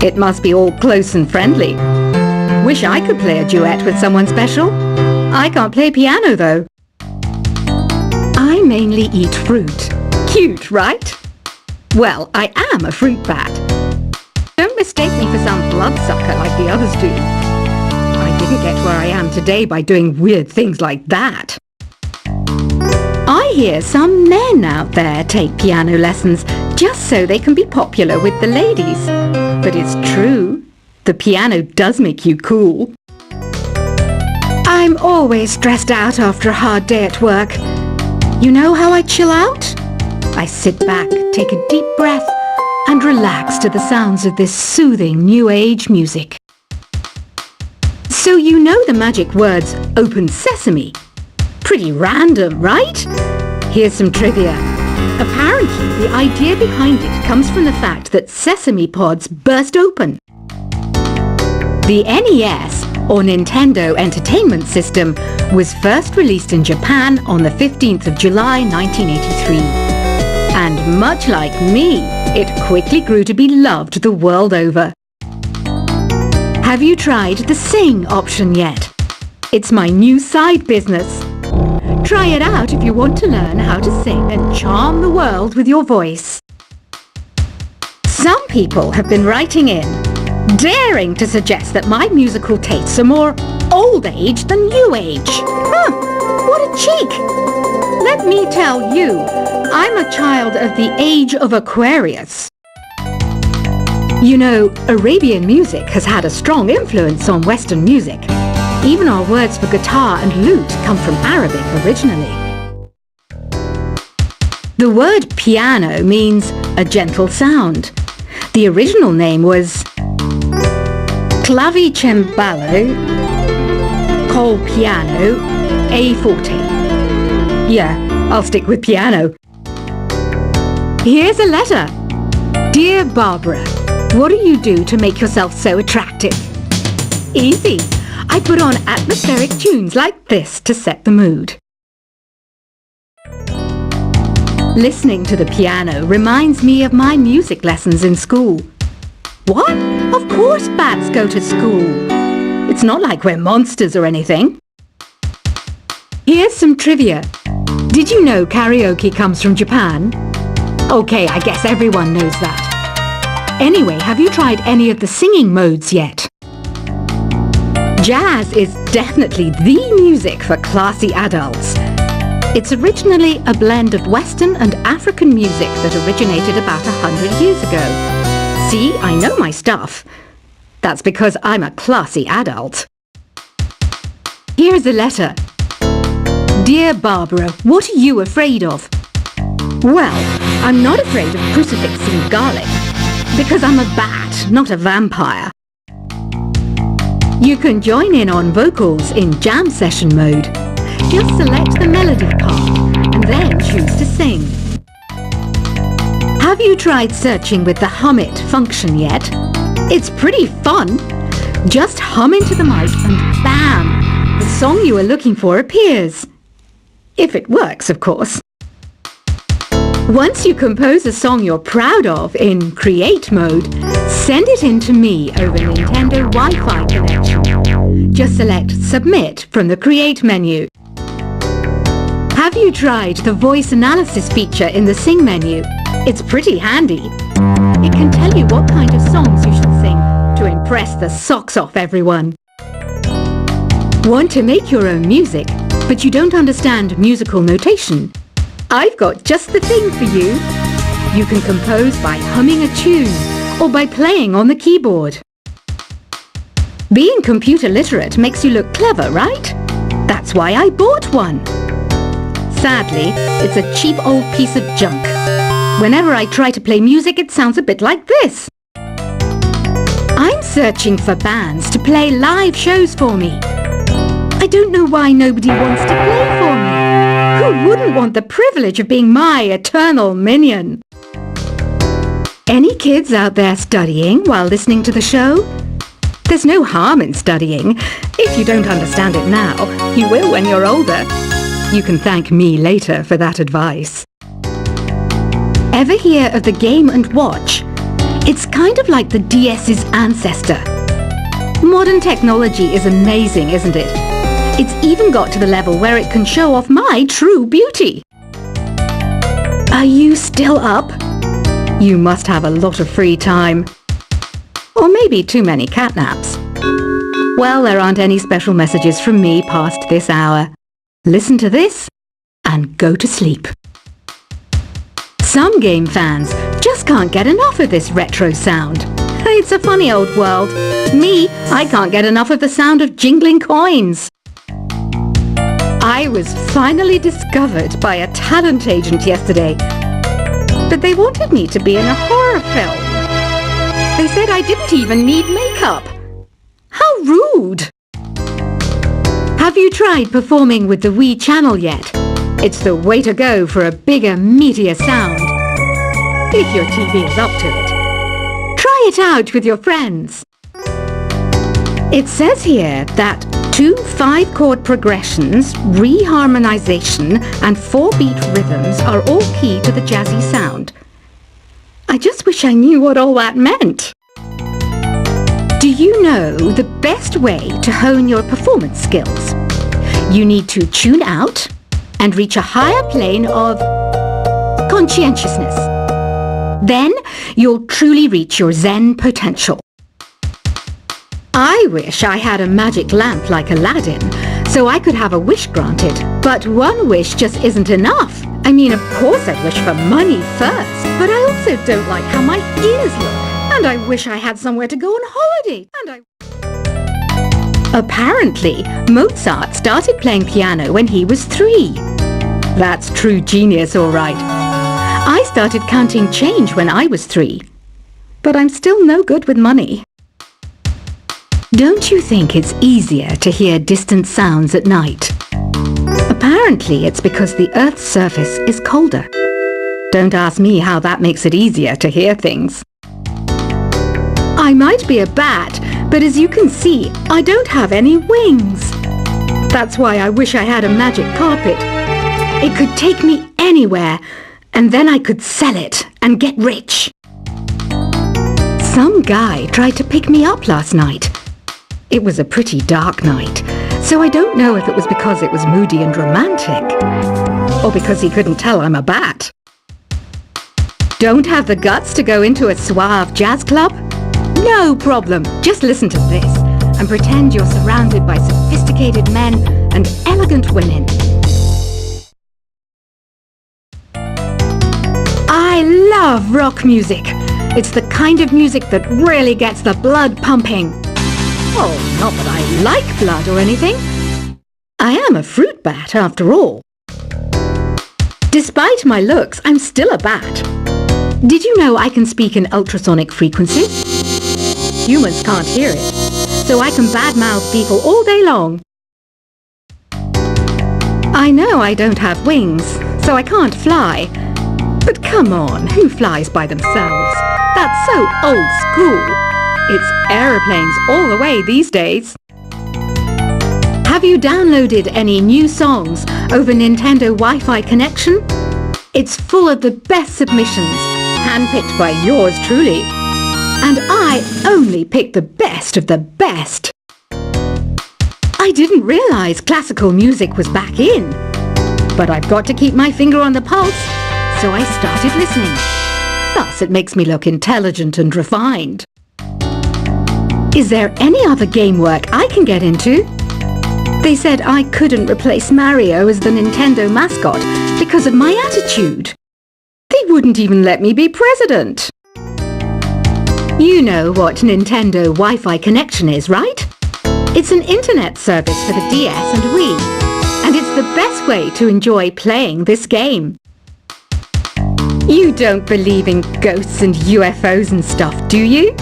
It must be all close and friendly. Wish I could play a duet with someone special. I can't play piano though. I mainly eat fruit. Cute, right? Well, I am a fruit bat. Don't mistake me for some bloodsucker like the others do. I didn't get where I am today by doing weird things like that. I hear some men out there take piano lessons just so they can be popular with the ladies. But it's true. The piano does make you cool. I'm always stressed out after a hard day at work. You know how I chill out? I sit back, take a deep breath, and relax to the sounds of this soothing new age music. So you know the magic words "Open Sesame"? Pretty random, right? Here's some trivia. Apparently, the idea behind it comes from the fact that sesame pods burst open. The NES, or Nintendo Entertainment System, was first released in Japan on the 15th of July 1983. And much like me, it quickly grew to be loved the world over. Have you tried the Sing option yet? It's my new side business. Try it out if you want to learn how to sing and charm the world with your voice. Some people have been writing in, daring to suggest that my musical tastes are more old age than new age. Huh, what a cheek! Let me tell you, I'm a child of the age of Aquarius. You know, Arabian music has had a strong influence on Western music. Even our words for guitar and lute come from Arabic originally. The word piano means a gentle sound. The original name was clavicembalo col piano a forte. Yeah, I'll stick with piano. Here's a letter. Dear Barbara, what do you do to make yourself so attractive? Easy. I put on atmospheric tunes like this to set the mood. Listening to the piano reminds me of my music lessons in school. What? Of course bats go to school. It's not like we're monsters or anything. Here's some trivia. Did you know karaoke comes from Japan? Okay, I guess everyone knows that. Anyway, have you tried any of the singing modes yet? Jazz is definitely the music for classy adults. It's originally a blend of Western and African music that originated about 100 years ago. See, I know my stuff. That's because I'm a classy adult. Here's a letter. Dear Barbara, what are you afraid of? Well, I'm not afraid of crucifixing garlic, because I'm a bat, not a vampire. You can join in on vocals in jam session mode. Just select the melody part and then choose to sing. Have you tried searching with the Hum It function yet? It's pretty fun. Just hum into the mic and bam! The song you are looking for appears. If it works, of course. Once you compose a song you're proud of in Create mode, send it in to me over Nintendo Wi-Fi connection. Just select Submit from the Create menu. Have you tried the voice analysis feature in the Sing menu? It's pretty handy. It can tell you what kind of songs you should sing to impress the socks off everyone. Want to make your own music, but you don't understand musical notation? I've got just the thing for you. You can compose by humming a tune or by playing on the keyboard. Being computer literate makes you look clever, right? That's why I bought one. Sadly, it's a cheap old piece of junk. Whenever I try to play music, it sounds a bit like this. I'm searching for bands to play live shows for me. I don't know why nobody wants to play for me. Who wouldn't want the privilege of being my eternal minion? Any kids out there studying while listening to the show? There's no harm in studying. If you don't understand it now, you will when you're older. You can thank me later for that advice. Ever hear of the Game & Watch? It's kind of like the DS's ancestor. Modern technology is amazing, isn't it? It's even got to the level where it can show off my true beauty. Are you still up? You must have a lot of free time. Or maybe too many catnaps. Well, there aren't any special messages from me past this hour. Listen to this and go to sleep. Some game fans just can't get enough of this retro sound. It's a funny old world. Me, I can't get enough of the sound of jingling coins. I was finally discovered by a talent agent yesterday, but they wanted me to be in a horror film. They said I didn't even need makeup. How rude! Have you tried performing with the Wii channel yet? It's the way to go for a bigger, meatier sound. If your TV is up to it. Try it out with your friends. It says here that 2 5-chord progressions, reharmonization and 4-beat rhythms are all key to the jazzy sound. I just wish I knew what all that meant. Do you know the best way to hone your performance skills? You need to tune out and reach a higher plane of conscientiousness. Then you'll truly reach your Zen potential. I wish I had a magic lamp like Aladdin, so I could have a wish granted. But one wish just isn't enough. I mean, of course I'd wish for money first, but I also don't like how my ears look. And I wish I had somewhere to go on holiday. Apparently, Mozart started playing piano when he was 3. That's true genius, all right. I started counting change when I was 3. But I'm still no good with money. Don't you think it's easier to hear distant sounds at night? Apparently, it's because the Earth's surface is colder. Don't ask me how that makes it easier to hear things. I might be a bat, but as you can see, I don't have any wings. That's why I wish I had a magic carpet. It could take me anywhere, and then I could sell it and get rich. Some guy tried to pick me up last night. It was a pretty dark night, so I don't know if it was because it was moody and romantic, or because he couldn't tell I'm a bat. Don't have the guts to go into a suave jazz club? No problem. Just listen to this and pretend you're surrounded by sophisticated men and elegant women. I love rock music. It's the kind of music that really gets the blood pumping. Oh, not that I like blood or anything. I am a fruit bat after all. Despite my looks, I'm still a bat. Did you know I can speak in ultrasonic frequencies? Humans can't hear it, so I can badmouth people all day long. I know I don't have wings, so I can't fly. But come on, who flies by themselves? That's so old school. It's aeroplanes all the way these days. Have you downloaded any new songs over Nintendo Wi-Fi connection? It's full of the best submissions, handpicked by yours truly. And I only pick the best of the best. I didn't realize classical music was back in. But I've got to keep my finger on the pulse, so I started listening. Thus, it makes me look intelligent and refined. Is there any other game work I can get into? They said I couldn't replace Mario as the Nintendo mascot because of my attitude. They wouldn't even let me be president. You know what Nintendo Wi-Fi connection is, right? It's an internet service for the DS and Wii, and it's the best way to enjoy playing this game. You don't believe in ghosts and UFOs and stuff, do you?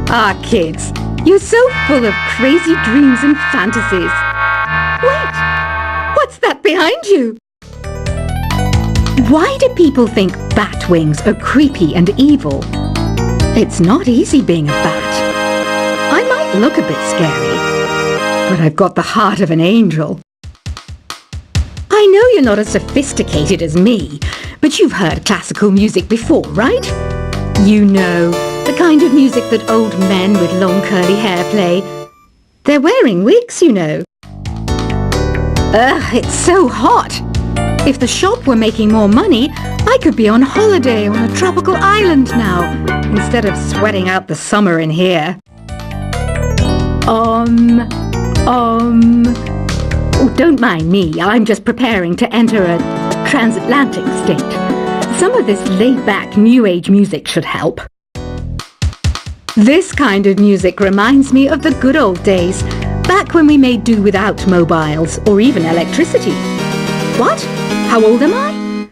Ah, kids, you're so full of crazy dreams and fantasies. Wait, what's that behind you? Why do people think bat wings are creepy and evil? It's not easy being a bat. I might look a bit scary, but I've got the heart of an angel. I know you're not as sophisticated as me, but you've heard classical music before, right? You know, the The kind of music that old men with long curly hair play. They're wearing wigs, you know. Ugh, it's so hot. If the shop were making more money, I could be on holiday on a tropical island now, instead of sweating out the summer in here. Oh, don't mind me. I'm just preparing to enter a transatlantic state. Some of this laid-back New Age music should help. This kind of music reminds me of the good old days, back when we made do without mobiles or even electricity. What? How old am I?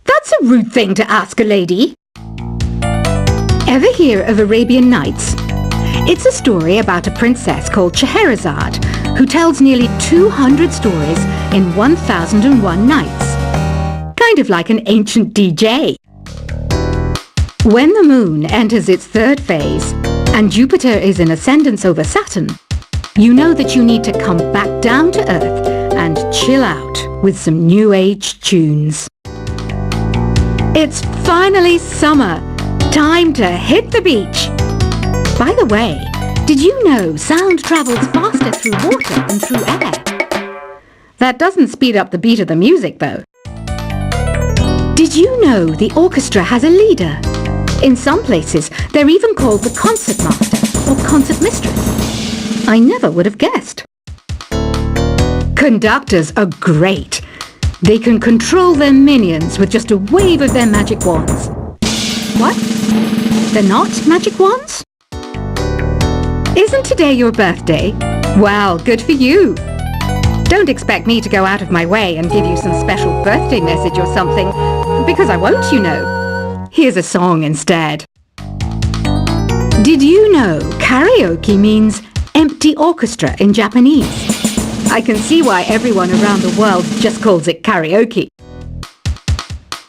That's a rude thing to ask a lady. Ever hear of Arabian Nights? It's a story about a princess called Scheherazade, who tells nearly 200 stories in 1001 nights. Kind of like an ancient DJ. When the moon enters its third phase, and Jupiter is in ascendance over Saturn, you know that you need to come back down to Earth and chill out with some New Age tunes. It's finally summer. Time to hit the beach. By the way, did you know sound travels faster through water than through air? That doesn't speed up the beat of the music, though. Did you know the orchestra has a leader? In some places, they're even called the concert master or concert mistress. I never would have guessed. Conductors are great. They can control their minions with just a wave of their magic wands. What? They're not magic wands? Isn't today your birthday? Well, good for you. Don't expect me to go out of my way and give you some special birthday message or something, because I won't, you know. Here's a song instead. Did you know karaoke means empty orchestra in Japanese? I can see why everyone around the world just calls it karaoke.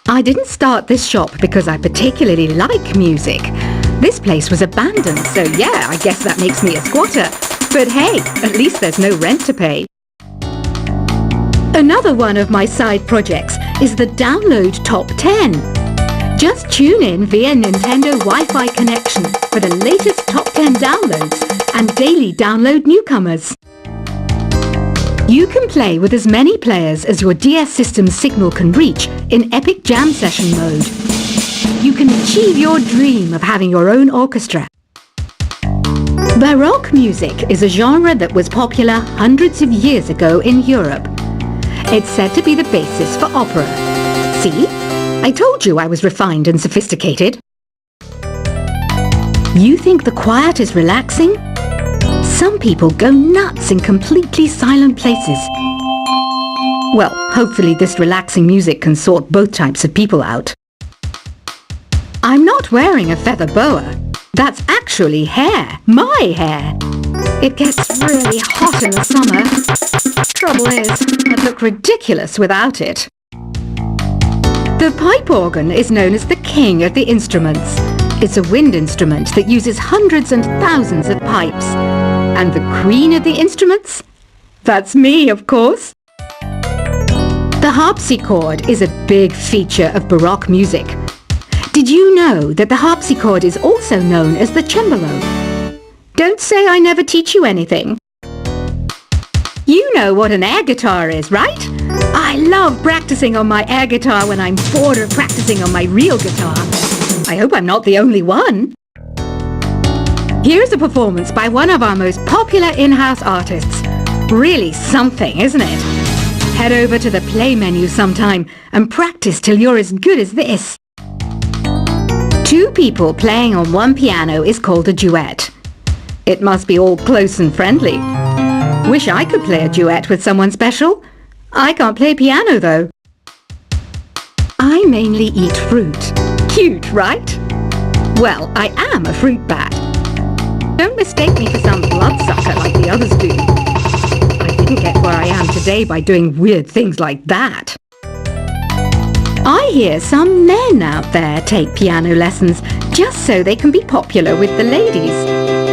I didn't start this shop because I particularly like music. This place was abandoned, so yeah, I guess that makes me a squatter. But hey, at least there's no rent to pay. Another one of my side projects is the Download Top 10. Just tune in via Nintendo Wi-Fi connection for the latest top 10 downloads and daily download newcomers. You can play with as many players as your DS system's signal can reach in Epic Jam Session mode. You can achieve your dream of having your own orchestra. Baroque music is a genre that was popular hundreds of years ago in Europe. It's said to be the basis for opera. See? I told you I was refined and sophisticated. You think the quiet is relaxing? Some people go nuts in completely silent places. Well, hopefully this relaxing music can sort both types of people out. I'm not wearing a feather boa. That's actually hair. My hair. It gets really hot in the summer. Trouble is, I'd look ridiculous without it. The pipe organ is known as the king of the instruments. It's a wind instrument that uses hundreds and thousands of pipes. And the queen of the instruments? That's me, of course. The harpsichord is a big feature of Baroque music. Did you know that the harpsichord is also known as the cembalo? Don't say I never teach you anything. You know what an air guitar is, right? I love practicing on my air guitar when I'm bored of practicing on my real guitar. I hope I'm not the only one. Here's a performance by one of our most popular in-house artists. Really something, isn't it? Head over to the play menu sometime and practice till you're as good as this. Two people playing on one piano is called a duet. It must be all close and friendly. Wish I could play a duet with someone special. I can't play piano though. I mainly eat fruit. Cute, right? Well, I am a fruit bat. Don't mistake me for some bloodsucker like the others do. I didn't get where I am today by doing weird things like that. I hear some men out there take piano lessons just so they can be popular with the ladies.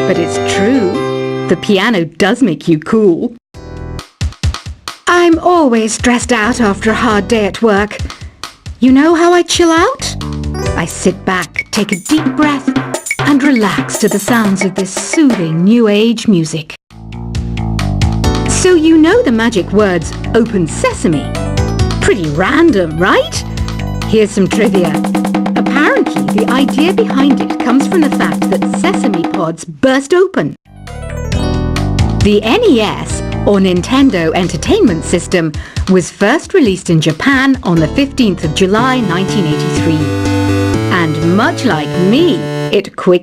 But it's true. The piano does make you cool. I'm always stressed out after a hard day at work. You know how I chill out? I sit back, take a deep breath, and relax to the sounds of this soothing new age music. So you know the magic words "Open Sesame"? Pretty random, right? Here's some trivia. Apparently, the idea behind it comes from the fact that sesame pods burst open. The NES, or Nintendo Entertainment System, was first released in Japan on the 15th of July 1983. And much like me, it quickly